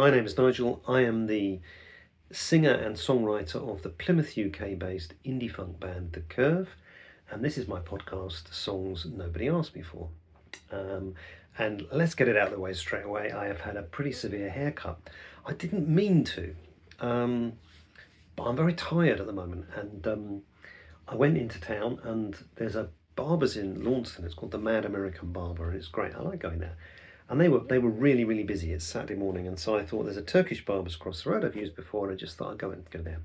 My name is Nigel. I am the singer and songwriter of the Plymouth UK-based indie funk band The Curve, and this is my podcast, Songs Nobody Asked Me For. And let's get it out of the way straight away. I have had a pretty severe haircut. I didn't mean to, but I'm very tired at the moment, and I went into town, and there's a barber's in Launceston. It's called the Mad American Barber, and it's great. I like going there. And they were really, really busy. It's Saturday morning, and so I thought there's a Turkish barber's across the road I've used before, and I just thought I'd go there.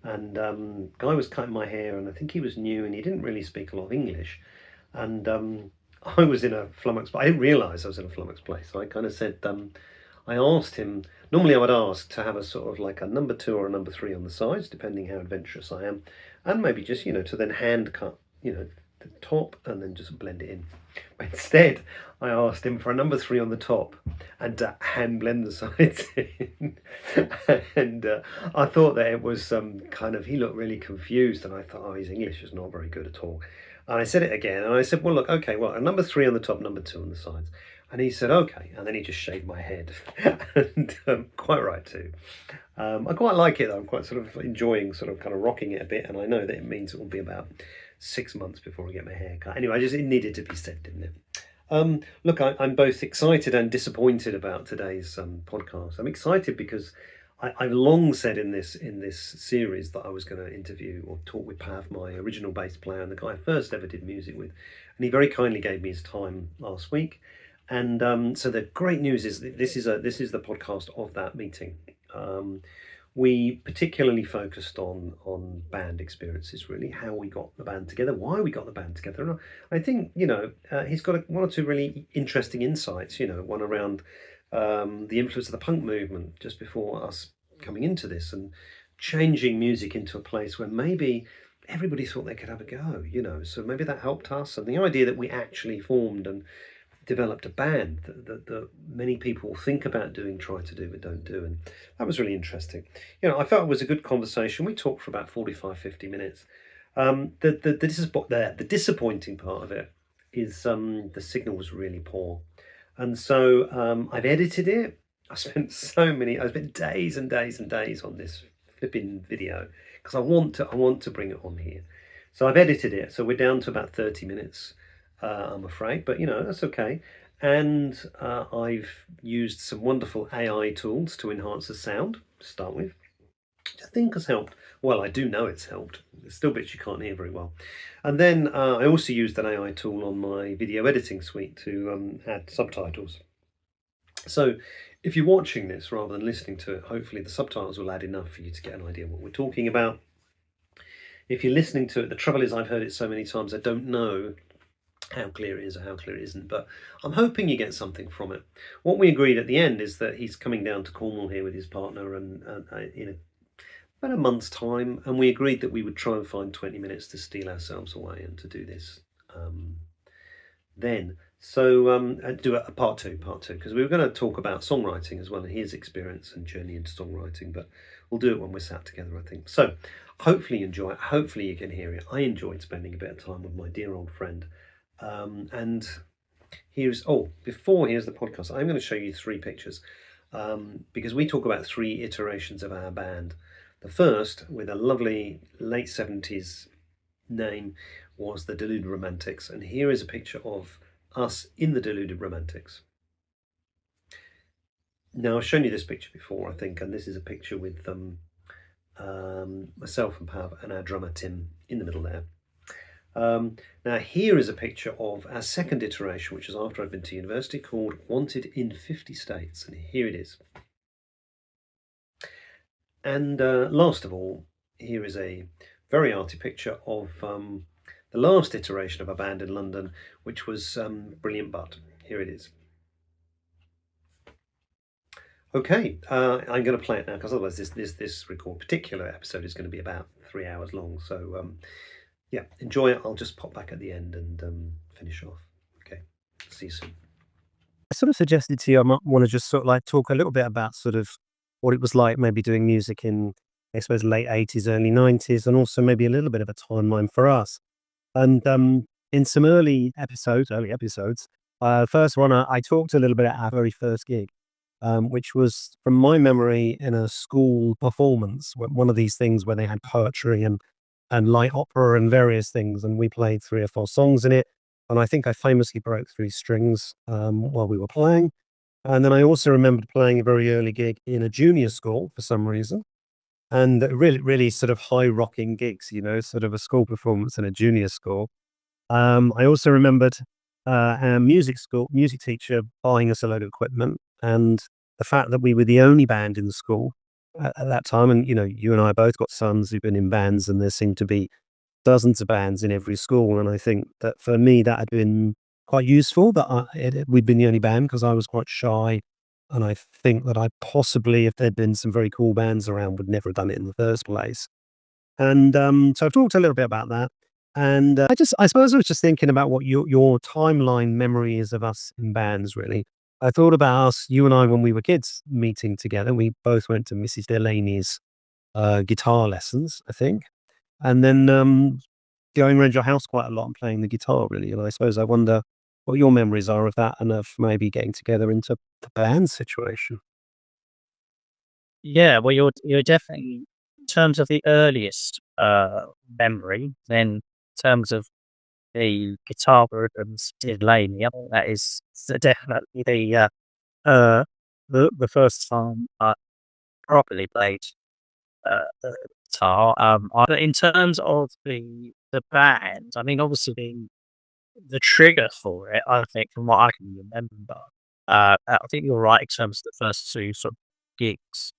And guy was cutting my hair, and I think he was new, and he didn't really speak a lot of English. And I was in a flummox, but I didn't realise I was in a flummox place. So I kind of said, I asked him. Normally, I would ask to have a sort of like a number 2 or a number 3 on the sides, depending how adventurous I am, and maybe just to then hand cut the top and then just blend it in. But instead, I asked him for a number 3 on the top and to hand blend the sides in. And I thought that it was he looked really confused, and I thought, oh, his English is not very good at all. And I said it again, and I said, well, look, okay, well, a number 3 on the top, number 2 on the sides. And he said, okay. And then he just shaved my head. And quite right, too. I quite like it, though. I'm quite sort of enjoying sort of kind of rocking it a bit. And I know that it means it will be about 6 months before I get my hair cut. Anyway, it needed to be said, didn't it? Look, I'm both excited and disappointed about today's podcast. I'm excited because I've long said in this series that I was going to interview or talk with Pav, my original bass player, and the guy I first ever did music with. And he very kindly gave me his time last week. And so the great news is that this is the podcast of that meeting. We particularly focused on band experiences, really, how we got the band together, why we got the band together. And I think he's got one or two really interesting insights. One around the influence of the punk movement just before us coming into this, and changing music into a place where maybe everybody thought they could have a go. So maybe that helped us, and the idea that we actually formed and developed a band that many people think about doing, try to do, but don't do. And that was really interesting. I felt it was a good conversation. We talked for about 45, 50 minutes. The disappointing part of it is the signal was really poor. And so I've edited it. I spent days and days and days on this flipping video because I want to bring it on here. So I've edited it. So we're down to about 30 minutes. I'm afraid, but that's okay. And I've used some wonderful AI tools to enhance the sound to start with, which I think has helped. Well, I do know it's helped. There's still bits you can't hear very well. And then I also used an AI tool on my video editing suite to add subtitles. So if you're watching this rather than listening to it, hopefully the subtitles will add enough for you to get an idea of what we're talking about. If you're listening to it, the trouble is I've heard it so many times, I don't know how clear it is or how clear it isn't, but I'm hoping you get something from it. What we agreed at the end is that he's coming down to Cornwall here with his partner and in about a month's time, and we agreed that we would try and find 20 minutes to steal ourselves away and to do this then. So do a part two, because we were going to talk about songwriting as well and his experience and journey into songwriting, but we'll do it when we're sat together, I think. So hopefully you enjoy it. Hopefully you can hear it. I enjoyed spending a bit of time with my dear old friend. And here's the podcast. I'm going to show you 3 pictures because we talk about 3 iterations of our band. The first, with a lovely late 70s name, was the Deluded Romantics, and here is a picture of us in the Deluded Romantics. Now, I've shown you this picture before, I think, and this is a picture with myself and Pav and our drummer Tim in the middle there. Now here is a picture of our second iteration, which is after I've been to university, called Wanted in 50 States, and here it is. And last of all, here is a very arty picture of the last iteration of a band in London, which was Brilliant Butt. Here it is. Okay, I'm going to play it now because otherwise this particular episode is going to be about 3 hours long. So yeah, enjoy it. I'll just pop back at the end and finish off. Okay, see you soon. I sort of suggested to you I might want to just sort of like talk a little bit about sort of what it was like maybe doing music in, I suppose, late 80s, early 90s, and also maybe a little bit of a timeline for us. And in some early episodes, first one, I talked a little bit at our very first gig. which was, from my memory, in a school performance, one of these things where they had poetry and light opera and various things, and we played 3 or 4 songs in it, and I think I famously broke 3 strings, while we were playing, and then I also remembered playing a very early gig in a junior school for some reason, and really, really sort of high rocking gigs, sort of a school performance in a junior school. I also remembered, our music teacher buying us a load of equipment, and the fact that we were the only band in the school at that time, and, you and I both got sons who've been in bands, and there seemed to be dozens of bands in every school, and I think that for me, that had been quite useful that we'd been the only band because I was quite shy, and I think that I possibly, if there'd been some very cool bands around, would never have done it in the first place. And, so I've talked a little bit about that, and, I suppose I was just thinking about what your timeline memory is of us in bands, really. I thought about us, you and I, when we were kids, meeting together. We both went to Mrs. Delaney's, guitar lessons, I think, and then, going around your house quite a lot and playing the guitar, really, and I suppose I wonder what your memories are of that and of maybe getting together into the band situation. Yeah, well, you're definitely in terms of the earliest, memory, then in terms of the guitar rhythms did lay me, I think that is definitely uh, the first time I properly played, the guitar. But in terms of the band, I mean, obviously the trigger for it, I think from what I can remember, I think you're right in terms of the first 2 sort of gigs.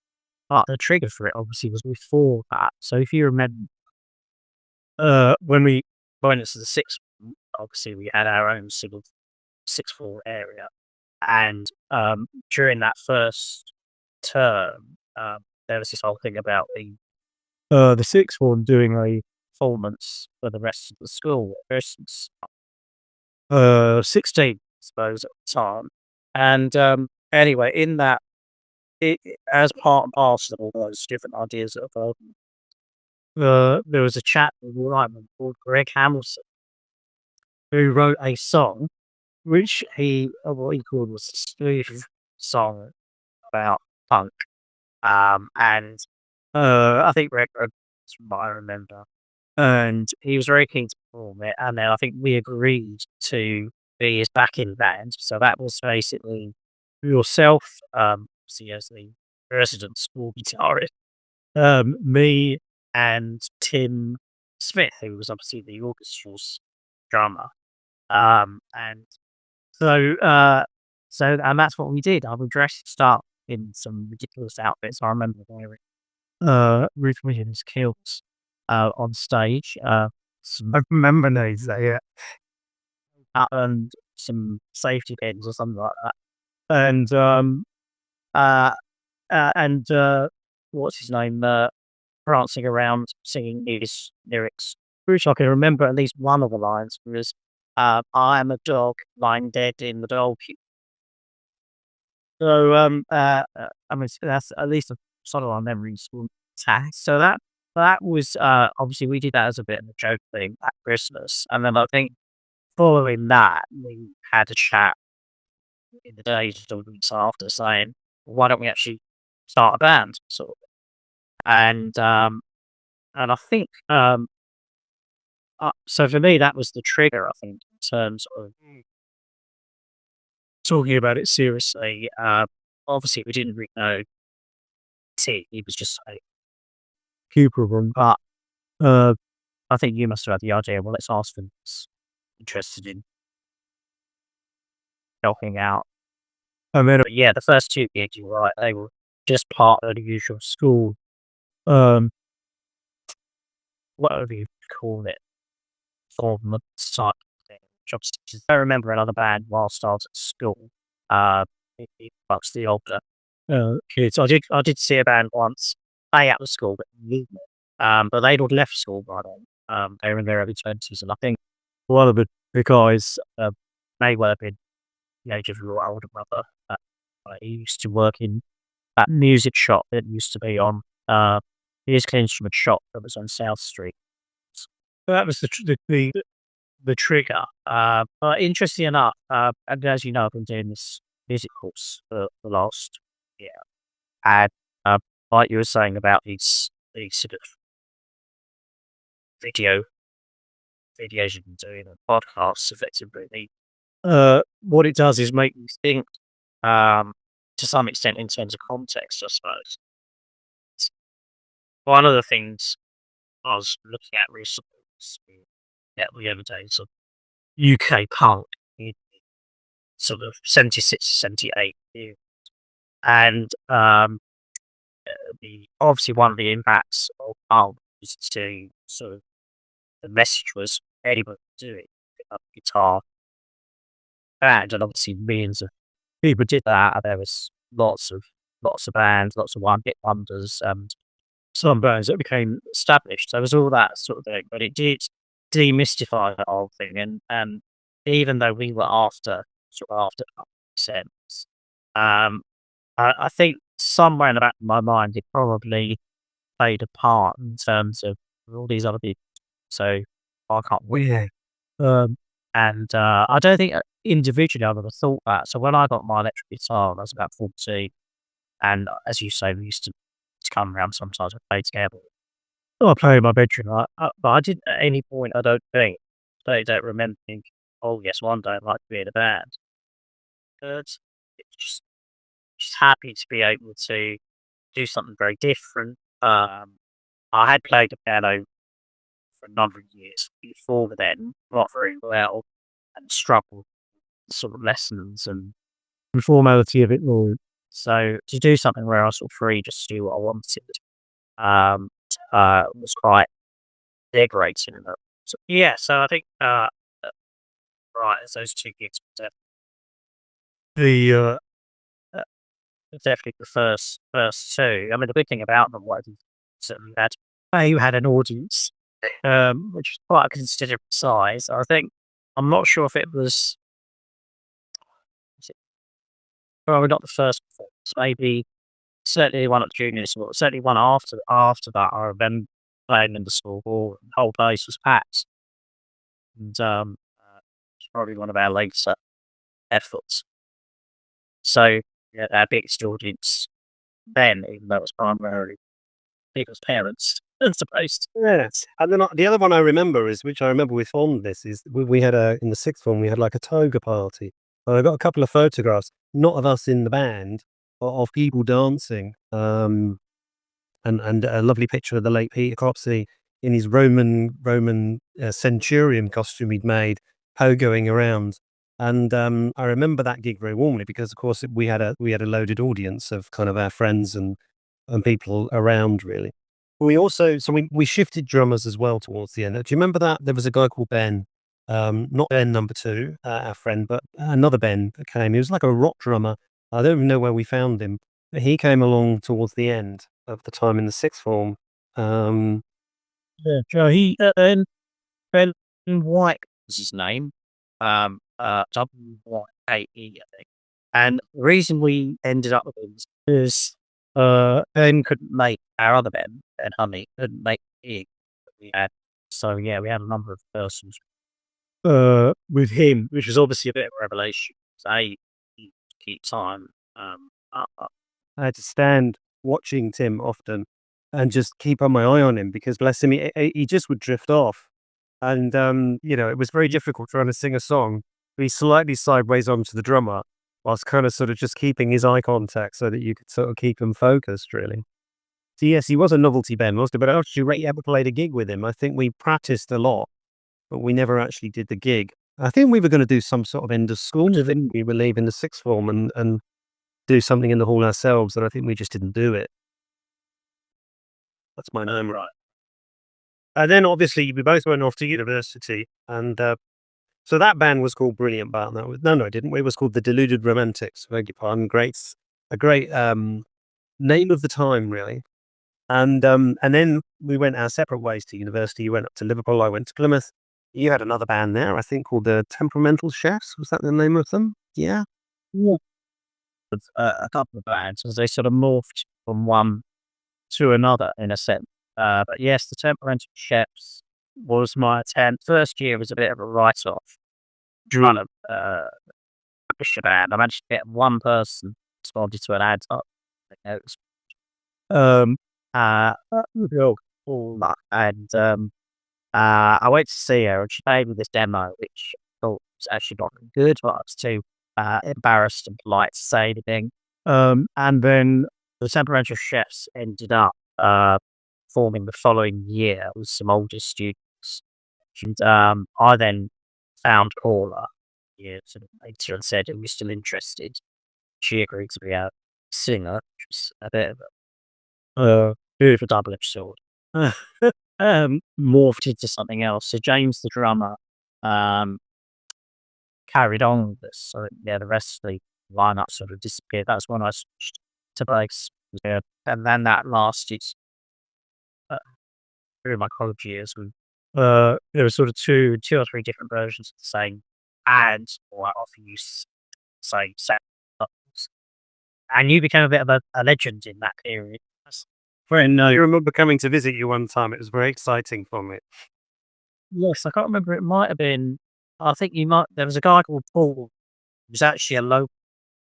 But the trigger for it obviously was before that. So if you remember, when we went into the sixth form, obviously we had our own sort of sixth form area. And during that first term, there was this whole thing about the sixth form doing a performance for the rest of the school. For instance, 16, I suppose, at the time. And anyway, in that, as part and parcel of all those different ideas that evolved, there was a chap called Greg Hamilton who wrote a song which what he called was a spoof song about punk. And I think Greg wrote this from what I remember. And he was very keen to perform it. And then I think we agreed to be his backing band. So that was basically yourself, obviously as the resident school guitarist, me and Tim Smith, who was obviously the orchestra's drummer. And so, and that's what we did. I would dress up in some ridiculous outfits. I remember wearing Ruth Williams kilts on stage. I remember those, yeah, and some safety pins or something like that. And uh, and what's his name? Prancing around singing his lyrics, which I can remember at least one of the lines was, "I am a dog lying dead in the dog." So, I mean, that's at least a sort of our memories from that. So that was, obviously we did that as a bit of a joke thing at Christmas, and then I think following that, we had a chat in the days or weeks after saying, "Why don't we actually start a band?" Sort of. And, and I think, so for me, that was the trigger, I think, in terms of talking about it seriously. Obviously, we didn't really know he was just a Cooper run, but uh, I think you must have had the idea. Well, let's ask them who's interested in helping out. And then, yeah, the first 2 gigs, you're right, they were just part of the usual school. Um, what do you call it? Form side thing. Job stitches. I remember another band whilst I was at school. Amongst the older kids. I did see a band once. They at the school, but they'd all left school by then. They were in their early 20s, and I think one of the guys may well have been the age of your older brother. He used to work in that music shop that used to be on musical instrument shop that was on South Street. So that was the trigger. But interesting enough, and as you know, I've been doing this music course for the last Yeah. And like you were saying about these sort of video videos you can do in a podcast effectively. What it does is make you think, to some extent in terms of context, I suppose. One of the things I was looking at recently was the other days of UK punk in sort of 76 to 78 years. And obviously one of the impacts of punk was to sort of the message was anybody could do it, pick up a guitar band, and obviously millions of people did that. And there was lots of bands, lots of one hit wonders, and some bands that became established. There was all that sort of thing, but it did demystify the whole thing. And even though we were after sense, um, I think somewhere in the back of my mind, it probably played a part in terms of all these other people. So I can't win. And I don't think individually I would have thought that. So when I got my electric guitar, I was about 14, and as you say, we used to come around sometimes and play together. I play in my bedroom, but I didn't at any point. I don't remember thinking, "Oh yes, one day I'd like to be in a band." But it's just happy to be able to do something very different. I had played the piano for a number of years before then, not very well, and struggled with sort of lessons and the formality of it all. So to do something where I was sort of free just to do what I wanted, was quite invigorating. So, yeah, so I think right, it's those two gigs were the definitely the first two. I mean, the good thing about them was certainly that you had an audience, which is quite a considerable size. I think I'm not sure if it was probably not the first performance, maybe certainly one at the junior school, certainly one after that. I remember playing in the school hall, and the whole place was packed, and it's probably one of our later efforts. So yeah, our biggest audience then, even though it was primarily people's parents, as opposed. Yes, and then the other one I remember is, which I remember with fondness, is we had in the sixth form, we had like a toga party. And I got a couple of photographs, not of us in the band, but of people dancing. And a lovely picture of the late Peter Cropsey in his Roman centurion costume he'd made, pogoing around. And I remember that gig very warmly because, of course, we had a loaded audience of kind of our friends and people around, really. We shifted drummers as well towards the end. Do you remember that there was a guy called Ben, not Ben number two, our friend, but another Ben that came. He was like a rock drummer. I don't even know where we found him, but he came along towards the end of the time in the sixth form. Yeah, so he Ben White was his name. WYAE, I think. And the reason we ended up with him is because Ben couldn't make our other Ben Honey, couldn't make the gig that we had. So yeah, we had a number of persons with him, which was obviously a bit of a revelation. So he keep time. Up. I had to stand watching Tim often and just keep on my eye on him because, bless him, he just would drift off. And, it was very difficult trying to sing a song. Be slightly sideways onto the drummer whilst kind of sort of just keeping his eye contact so that you could sort of keep him focused, really. So, yes, he was a novelty Ben, wasn't he? But I actually ever played a gig with him. I think we practiced a lot, but we never actually did the gig. I think we were going to do some sort of end of school, didn't we? We were leaving the sixth form and do something in the hall ourselves, and I think we just didn't do it. That's my name, right? And then obviously we both went off to university, and so that band was called Brilliant Band. No, it didn't. It was called the Deluded Romantics. Beg your pardon. A great name of the time, really. And then we went our separate ways to university. You went up to Liverpool. I went to Plymouth. You had another band there, I think, called the Temperamental Chefs. Was that the name of them? Yeah. Yeah. A couple of bands as they sort of morphed from one to another in a sense. But yes, the Temperamental Chefs was my attempt. First year was a bit of a write-off. Trying to push a band. I managed to get one person responded to an ad notes. Um, oh, all that, and I went to see her, and she played me this demo, which I thought was actually not very good, but I was too embarrassed and polite to say anything. And then the Temperamental Chefs ended up forming the following year with some older students. And I then found Paula years later and said, "Are you still interested?" She agreed to be a singer, which was a bit of a double-edged sword. Morphed into something else. So James, the drummer, um, carried on with this. So yeah, the rest of the lineup sort of disappeared. That's when I switched to bass. Yeah, and then that lasted uh, through my college years. There were sort of two or three different versions of the same band, or I often use same set. And you became a bit of a legend in that period. When I remember coming to visit you one time, it was very exciting for me. Yes, I can't remember. It might have been. I think you might. There was a guy called Paul. Who was actually a local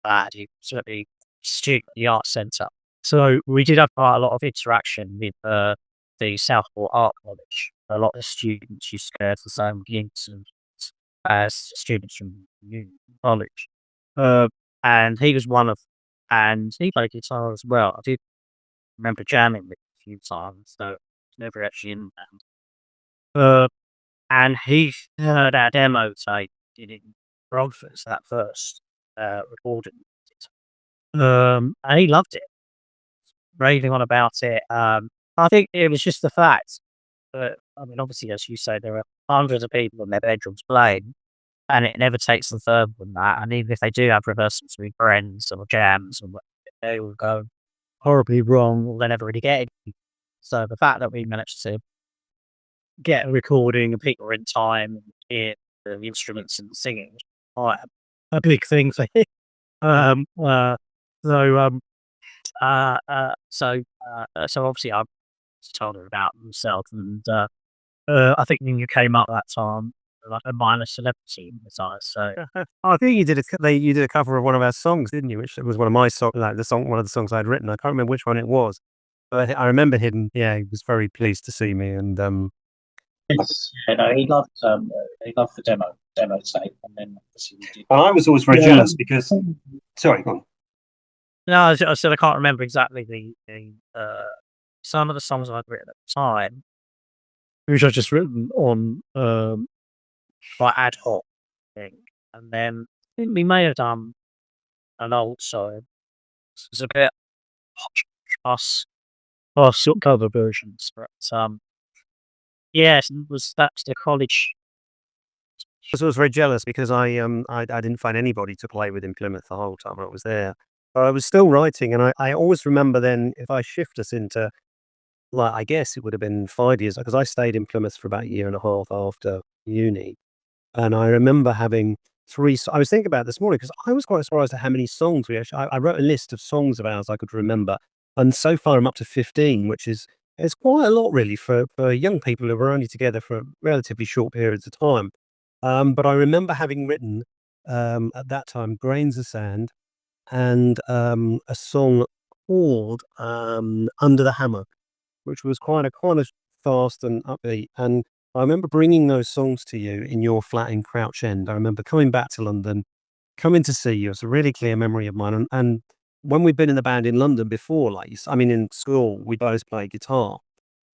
lad. He was at the student at the art centre. So we did have quite a lot of interaction with the Southport Art College. A lot of students used to go to the same gigs as students from college. And he was one of, and he played guitar as well. I did remember jamming with him a few times, so never actually in the band. And he heard our demo tape did in Bradford, that first recording. And he loved it, raving on about it. I think it was just the fact that, I mean, obviously, as you say, there are hundreds of people in their bedrooms playing, and it never takes them further than that. And even if they do have rehearsals with friends or jams, or they will go horribly wrong, or they never really get it. So the fact that we managed to get a recording and people were in time and hear the instruments and singing was quite a big thing for him. Um, uh, so, um, so obviously I told her about himself, and I think when you came up that time, like a minor celebrity in his eyes. So I think you did a cover of one of our songs, didn't you? Which was one of my songs, like one of the songs I'd written. I can't remember which one it was, but I remember him. Yeah, he was very pleased to see me, and yes, no, he loved the demo tape, and then obviously we did. and I was always very jealous because. Sorry, go on. No, I said I can't remember exactly the some of the songs I'd written at the time, which I just written on by ad hoc thing, and then I think we may have done an old song. It was a bit us sort of cover versions, but yes, that's the college. I was very jealous because I didn't find anybody to play with in Plymouth the whole time I was there. But I was still writing, and I always remember then if I shift us into, like, I guess it would have been 5 years because I stayed in Plymouth for about a year and a half after uni. And I remember having I was thinking about it this morning because I was quite surprised at how many songs we actually. I wrote a list of songs of ours I could remember, and so far I'm up to 15, which is quite a lot really for young people who were only together for relatively short periods of time. But I remember having written at that time "Grains of Sand" and a song called "Under the Hammer," which was quite a kind of fast and upbeat. And I remember bringing those songs to you in your flat in Crouch End. I remember coming back to London, coming to see you. It's a really clear memory of mine. And when we'd been in the band in London before, I mean, in school, we both played guitar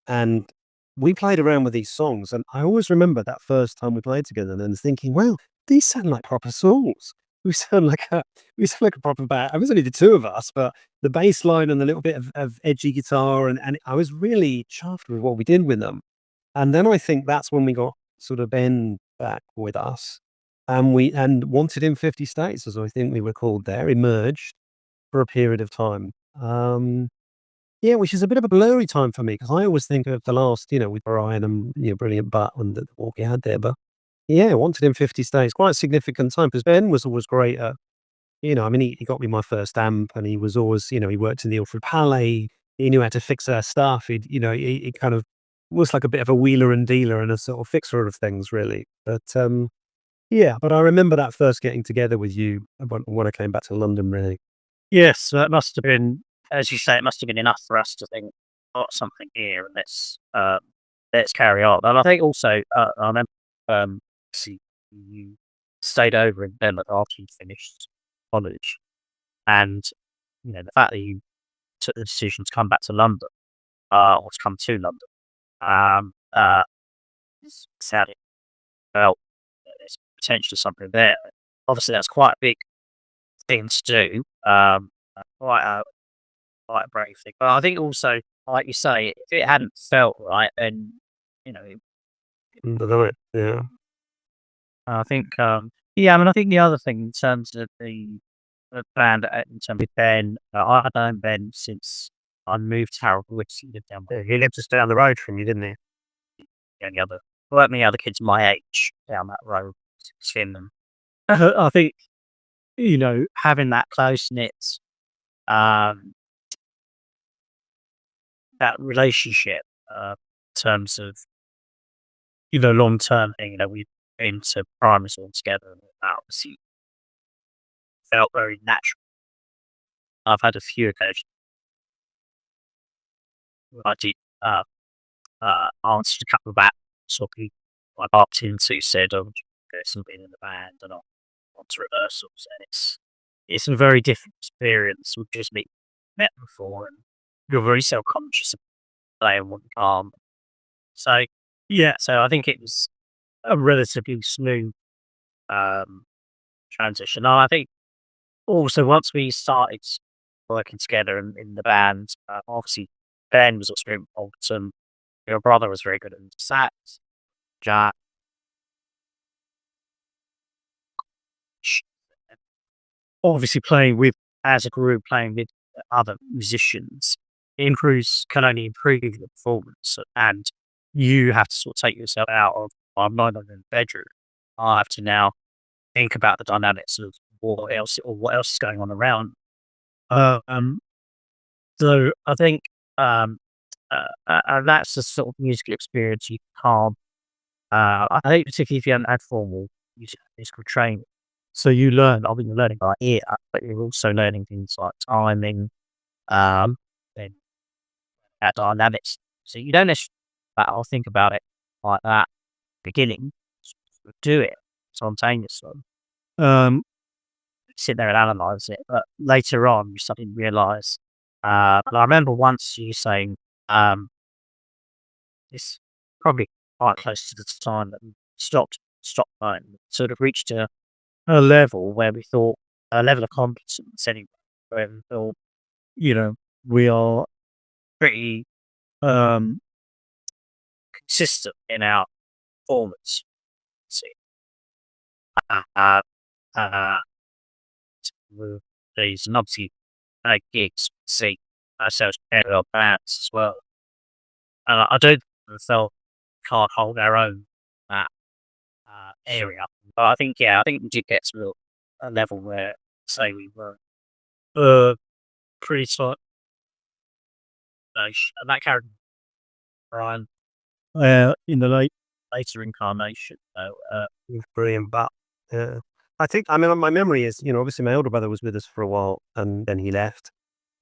and we played around with these songs. And I always remember that first time we played together and thinking, wow, these sound like proper songs. We sound like a proper band. It was only the two of us, but the bass line and the little bit of edgy guitar, and I was really chuffed with what we did with them. And then I think that's when we got sort of Ben back with us, and Wanted in 50 States, as I think we were called there, emerged for a period of time. Yeah, which is a bit of a blurry time for me because I always think of the last, with Brian and Brilliant Butt and the walk he had there. But yeah, Wanted in 50 States, quite a significant time because Ben was always great at, I mean, he got me my first amp, and he was always, he worked in the Ilford Palais. He knew how to fix our stuff. He kind of was like a bit of a wheeler and dealer and a sort of fixer of things, really. But yeah, but I remember that first getting together with you when I came back to London, really. Yes, that must have been as you say, it must have been enough for us to think, got something here, and let's carry on. And I think also, I remember, see, you stayed over in Denmark after you finished college, and the fact that you took the decision to come back to London, or to come to London, um, uh, sounded felt that there's potentially something there. Obviously, that's quite a big thing to do. Quite a brave thing. But I think also, like you say, if it hadn't felt right, then you know, Right. Yeah. I think, yeah. I mean, I think the other thing in terms of the band, in terms of Ben, I've known Ben since I moved to Harold Woods. He lived down Yeah, he lived just down the road from you, didn't he? the only other, well, many other kids my age down that road. Seen them. I think having that close knit, um, that relationship, in terms of long term thing. We've been to primary school together, and that obviously felt very natural. I've had a few occasions where I did answered a couple of that sort of people I bumped into said, "Oh, there's been in the band and I'm on to rehearsals," and it's a very different experience. We've just met before, and you're very self conscious of playing one calm. So yeah, so I think it was a relatively smooth um, transition. And I think also once we started working together in the band, obviously Ben was extremely involved, and your brother was very good at the sax. Jack, obviously playing with as a group, playing with other musicians, improves can only improve the performance, and you have to sort of take yourself out of I'm not in the bedroom. I have to now think about the dynamics of what else is going on around. Um, so I think and that's the sort of musical experience you can't. I think particularly if you haven't had formal musical training. So you learn, I mean, you're learning by ear, but you're also learning things like timing, then dynamics. So you don't necessarily, I'll think about it like that beginning, sort of do it spontaneously. Um, Sit there and analyze it, but later on you suddenly realize. And I remember once you saying, um, it's probably quite close to the time that we stopped playing, sort of reached a level where we thought a level of competence anyway, where we thought, we are pretty um, consistent in our performance. See, uh, uh, with these and obviously gigs, see ourselves paired with our bands as well. And I do think we felt can't hold our own that area. But I think we did get to a level where, say, we were pretty tight, and that carried Brian in the later incarnation. He was brilliant, but yeah. I mean, my memory is, obviously my older brother was with us for a while and then he left.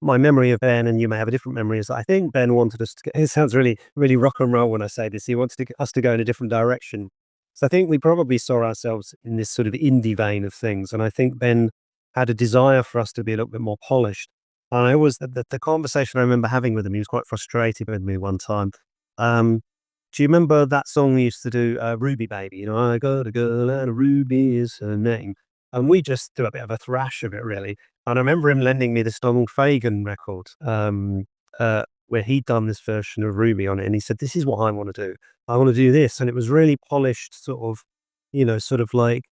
My memory of Ben, and you may have a different memory, is that I think Ben wanted us to it sounds really, really rock and roll when I say this. He wanted us to go in a different direction. So I think we probably saw ourselves in this sort of indie vein of things. And I think Ben had a desire for us to be a little bit more polished. And I always, the conversation I remember having with him, he was quite frustrated with me one time. Um, do you remember that song we used to do, Ruby Baby? I got a girl and Ruby is her name. And we just do a bit of a thrash of it, really. And I remember him lending me this Donald Fagen record, where he'd done this version of Ruby on it. And he said, "This is what I want to do. I want to do this." And it was really polished, sort of like,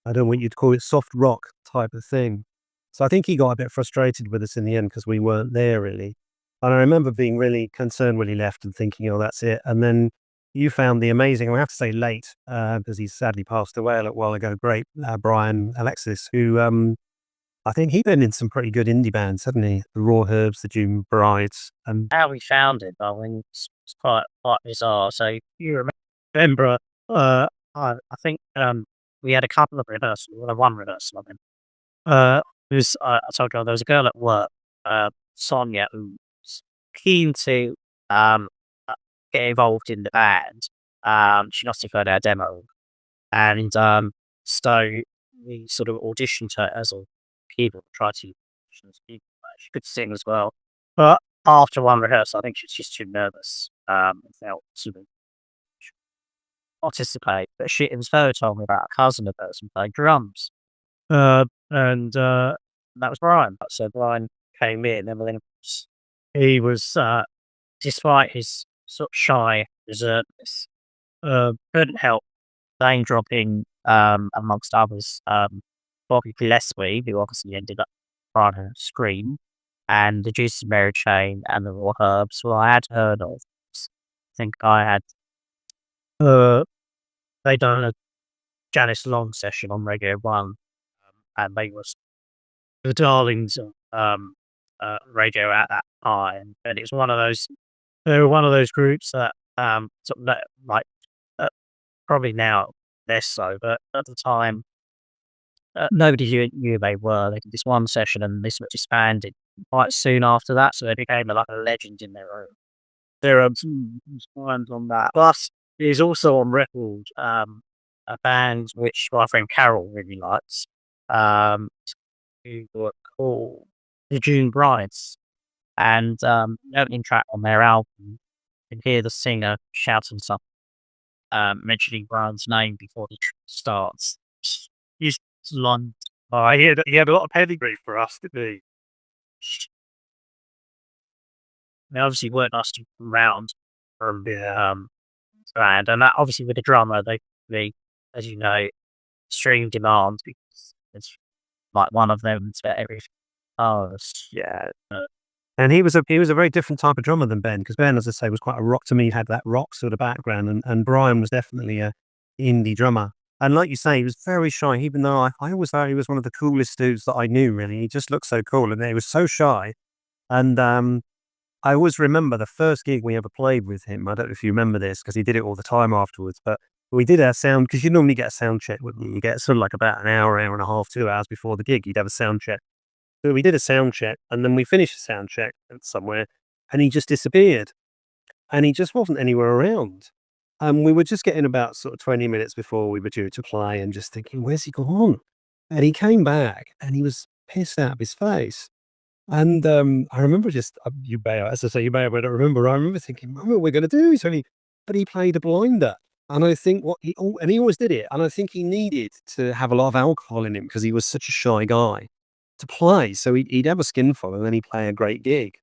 I don't know what you'd call it, soft rock type of thing. So I think he got a bit frustrated with us in the end because we weren't there really. And I remember being really concerned when he left and thinking, "Oh, that's it." And then you found the amazing, I have to say late, because he's sadly passed away a little while ago, great Brian Alexis, who I think he'd been in some pretty good indie bands, hadn't he? The Raw Herbs, the June Brides, and how we found it, I mean, it's quite bizarre. So you remember, I think we had a couple of rehearsals, well, one rehearsal. I mean, because I told you there was a girl at work Sonia, who's keen to um, uh, get involved in the band. She must have heard our demo, and so we sort of auditioned her as a keyboard, tried to audition as a keyboard player. She could sing as well, but after one rehearsal, I think she was just too nervous and felt sort of participate. But it was her who told me about a cousin of hers who played drums, and that was Brian. So Brian came in, and then he was, despite his sort of shy reservedness, couldn't help name dropping, amongst others, Bobby Gillespie, who obviously ended up trying to Scream, and the Juices and Mary Chain, and the Raw Herbs, who I had heard of. I think I had, uh, they done a Janice Long session on Radio 1, and they was the darlings of, radio at that time, and it was one of those, they were one of those groups that, sort of, like, uh, probably now less so, but at the time, nobody knew who they were. They did this one session and this was disbanded quite soon after that, so they became like a legend in their own. There are some lines on that. Plus, there's also on record a band which my friend Carol really likes, um, who were called the June Brides, and the opening track on their album, you can hear the singer shouting something, mentioning Brian's name before the track starts. He's London. Oh, he had a lot of pedigree for us, didn't he? They obviously weren't us to round from Yeah. band, and that obviously with the drummer, they as you know, extreme demand because it's like one of them for every. Oh, Yeah. And he was a very different type of drummer than Ben, because Ben, as I say, was quite a rock to me, had that rock sort of background, and Brian was definitely a indie drummer. And like you say, he was very shy, even though I always thought he was one of the coolest dudes that I knew, really. He just looked so cool, and he was so shy. And I always remember the first gig we ever played with him. I don't know if you remember this, because he did it all the time afterwards, but we did our sound, because you normally get a sound check, wouldn't you? You get sort of like about an hour and a half, 2 hours before the gig, you'd have a sound check. So we did a sound check, and then we finished the sound check somewhere, and he just disappeared, and he just wasn't anywhere around. And we were just getting about sort of 20 minutes before we were due to play, and just thinking, "Where's he gone?" And he came back, and he was pissed out of his face. And I remember just you may, as I say, you may or may not remember. I remember thinking, "What are we going to do?" But he played a blinder, and I think and he always did it, and I think he needed to have a lot of alcohol in him because he was such a shy guy to play. So he'd have a skinful and then he'd play a great gig.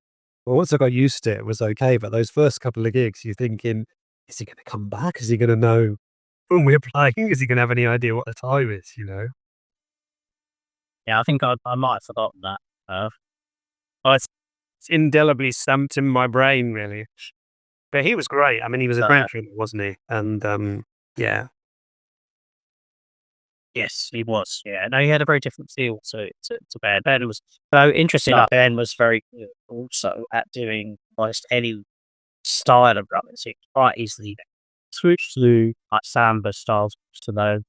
Well, once I got used to it, it was okay. But those first couple of gigs, you're thinking, is he going to come back? Is he going to know when we're playing? Is he going to have any idea what the time is? yeah, I think I might have forgotten that. Oh, it's indelibly stamped in my brain, really. But he was great. I mean, he was a Uh, great drummer, wasn't he? And yeah. yes, he was. Yeah, no, he had a very different feel to Ben. Ben was so interesting. Enough, Ben was very good also at doing almost any style of drumming. So he could quite easily switch to like samba styles to those.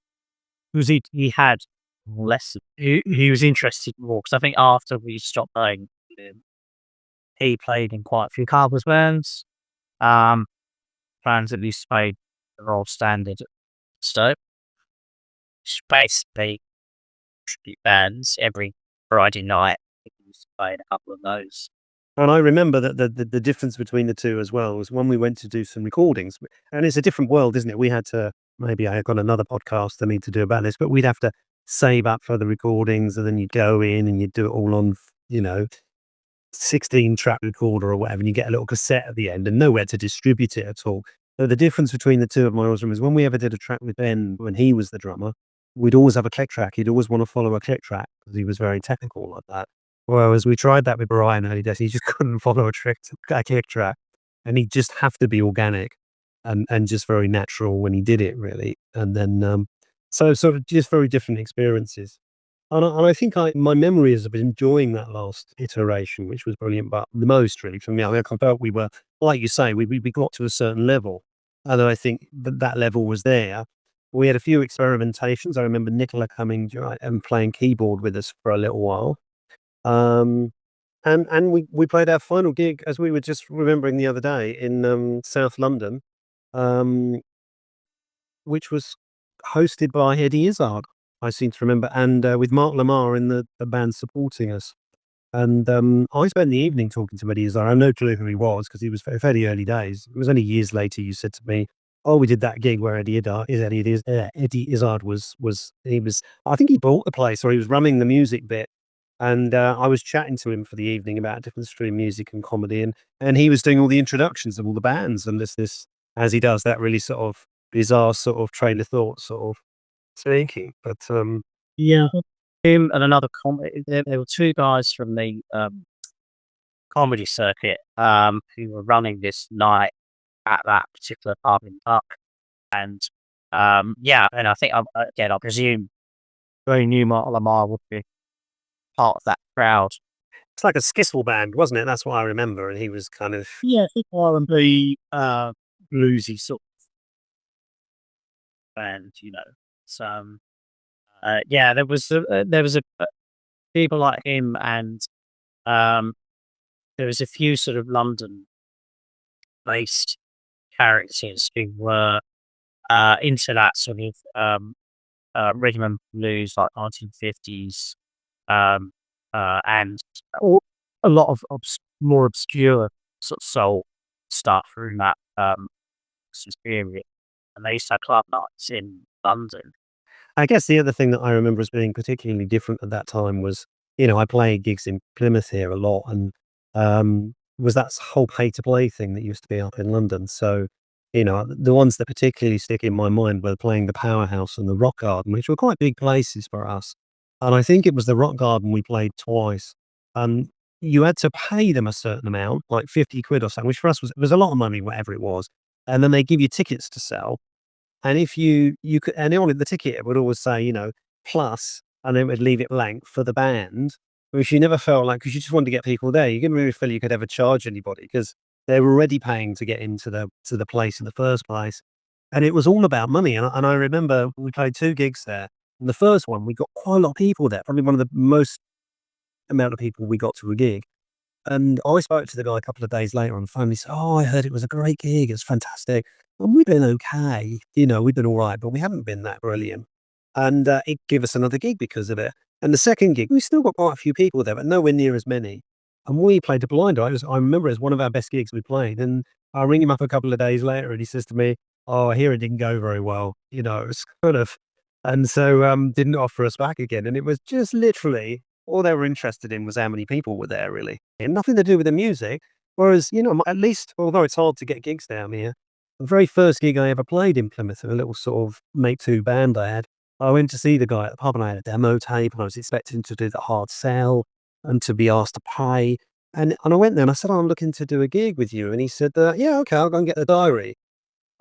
Because he had less. He was interested more because I think after we stopped playing, he played in quite a few covers bands. Bands at least played the old standard Stoke. Basically, tribute bands every Friday night. He used to play in a couple of those. And I remember that the difference between the two as well was when we went to do some recordings, and it's a different world, isn't it? We had to, maybe I got another podcast I need to do about this, but we'd have to save up for the recordings, and then you'd go in and you'd do it all on, 16 track recorder or whatever, and you get a little cassette at the end and nowhere to distribute it at all. So the difference between the two of my was when we ever did a track with Ben, when he was the drummer, we'd always have a click track. He'd always want to follow a click track because he was very technical like that. Whereas we tried that with Brian early days, he just couldn't follow a click track, and he'd just have to be organic and just very natural when he did it, really. And then, so sort of just very different experiences. And I think my memory is of enjoying that last iteration, which was brilliant, but the most really for me, I felt we were, like you say, we got to a certain level, and I think that level was there. We had a few experimentations. I remember Nicola coming and playing keyboard with us for a little while. And we played our final gig, as we were just remembering the other day, in South London, um, which was hosted by Eddie Izzard, I seem to remember, and with Mark Lamar in the band supporting us. And I spent the evening talking to Eddie Izzard. I have no clue who he was because he was fairly early days. It was only years later you said to me, "Oh, we did that gig where Eddie Izzard was he was I think he bought the place or he was running the music bit." And I was chatting to him for the evening about different stream music and comedy, and he was doing all the introductions of all the bands, and this as he does that really sort of bizarre sort of train of thought sort of speaking. But Yeah. Him and another there were 2 guys from the, comedy circuit, who were running this night at that particular pub in Buck, and, yeah, and I think, again, I presume they knew Mark Lamar would be part of that crowd. it's like a skiffle band, wasn't it? That's what I remember. And he was kind of Yeah, hip R&B, bluesy sort of band, you know. So, yeah, there was people like him and, um, there was a few sort of London-based characters who were, into that sort of, rhythm and blues, like 1950s, um, and a lot of more obscure sort of soul stuff from that, sort of period. And they used to have club nights in London. I guess the other thing that I remember as being particularly different at that time was, I played gigs in Plymouth here a lot, and was that whole pay to play thing that used to be up in London. So, the ones that particularly stick in my mind were playing the Powerhouse and the Rock Garden, which were quite big places for us. And I think it was the Rock Garden we played twice. And you had to pay them a certain amount, like 50 quid or something, which for us was a lot of money, whatever it was. And then they give you tickets to sell. And if you could, and on the ticket, it would always say, plus, and then it would leave it blank for the band, which you never felt like, because you just wanted to get people there. You didn't really feel you could ever charge anybody because they were already paying to get into the place in the first place. And it was all about money. And I remember we played 2 gigs there. And the first one, we got quite a lot of people there, probably one of the most amount of people we got to a gig. And I spoke to the guy a couple of days later on the phone. He said, "Oh, I heard it was a great gig. It's fantastic." And we've been okay, we've been all right, but we haven't been that brilliant. And it gave us another gig because of it. And the second gig, we still got quite a few people there, but nowhere near as many. And we played a blinder. I remember it was one of our best gigs we played. And I ring him up a couple of days later and he says to me, "Oh, I hear it didn't go very well." It's kind of, and so didn't offer us back again. And it was just literally all they were interested in was how many people were there, really. And nothing to do with the music. Whereas, at least, although it's hard to get gigs down here, the very first gig I ever played in Plymouth, a little sort of mate two band I had, I went to see the guy at the pub and I had a demo tape and I was expecting to do the hard sell and to be asked to pay. And I went there and I said, "Oh, I'm looking to do a gig with you." And he said, "Yeah, okay, I'll go and get the diary."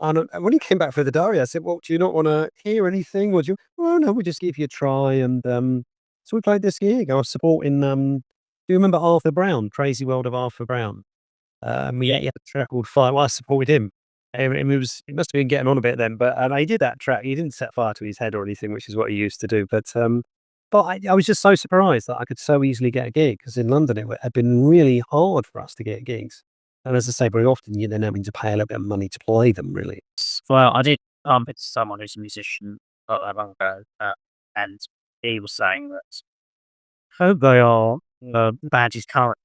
And when he came back for the diary, I said, "Well, do you not want to hear anything? Would you?" "Oh, no, we'll just give you a try." And so we played this gig. I was supporting, do you remember Arthur Brown, Crazy World of Arthur Brown? Yeah. He had a track called Fire. Well, I supported him. And he must have been getting on a bit then, but he did that track. He didn't set fire to his head or anything, which is what he used to do. But I was just so surprised that I could so easily get a gig because in London it had been really hard for us to get gigs. And as I say, very often you're then having to pay a little bit of money to play them, really. Well, I did it's someone who's a musician not that long ago, and he was saying that they are the band is current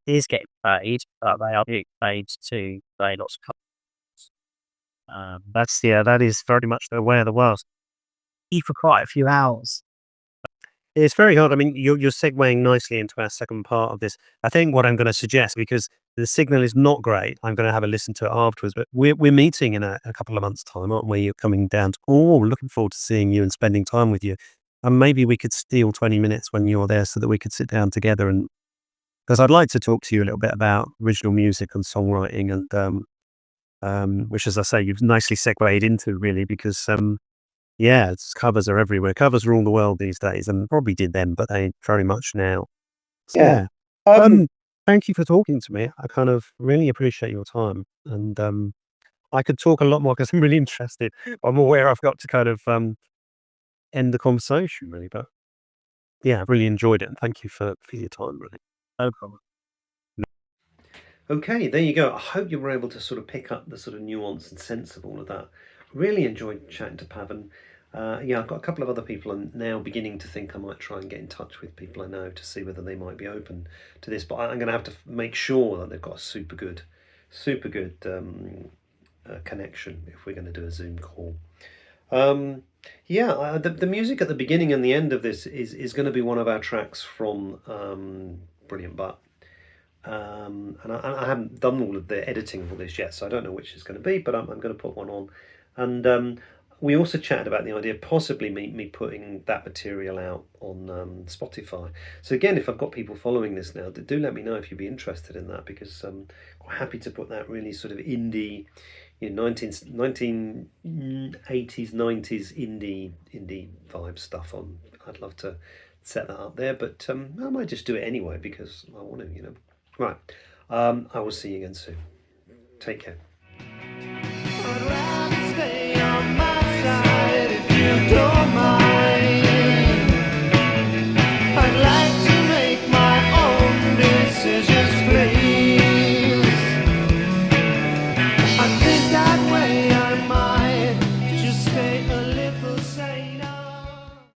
is getting paid, but they are being paid to play lots of covers. That is very much the way of the world. Eat for quite a few hours. It's very hard. I mean, you're segueing nicely into our second part of this. I think what I'm going to suggest, because the signal is not great, I'm going to have a listen to it afterwards. But we're meeting in a couple of months' time, aren't we? You're coming down to. Oh, looking forward to seeing you and spending time with you. And maybe we could steal 20 minutes when you're there so that we could sit down together and because I'd like to talk to you a little bit about original music and songwriting and which, as I say, you've nicely segued into really because yeah, covers are everywhere. Covers rule the world these days, and probably did then, but they very much now. So, Yeah. yeah. Um, Thank you for talking to me. I kind of really appreciate your time, and I could talk a lot more because I'm really interested. I'm aware I've got to kind of end the conversation, really, but yeah, I've really enjoyed it, and thank you for your time, really. No problem. Okay, there you go. I hope you were able to sort of pick up the sort of nuance and sense of all of that. Really enjoyed chatting to Pavan. Yeah, I've got a couple of other people I'm now beginning to think I might try and get in touch with people I know to see whether they might be open to this. But I'm going to have to make sure that they've got a super good connection if we're going to do a Zoom call. Yeah, the music at the beginning and the end of this is going to be one of our tracks from Brilliant Butt. And I haven't done all of the editing of all this yet, so I don't know which it's going to be, but I'm going to put one on. And we also chatted about the idea of possibly me putting that material out on Spotify. So again, if I've got people following this now, do let me know if you'd be interested in that, because I'm quite happy to put that really sort of indie, 1980s, 90s indie vibe stuff on. I'd love to set that up there, but I might just do it anyway because I want to. Right. I will see you again soon. Take care.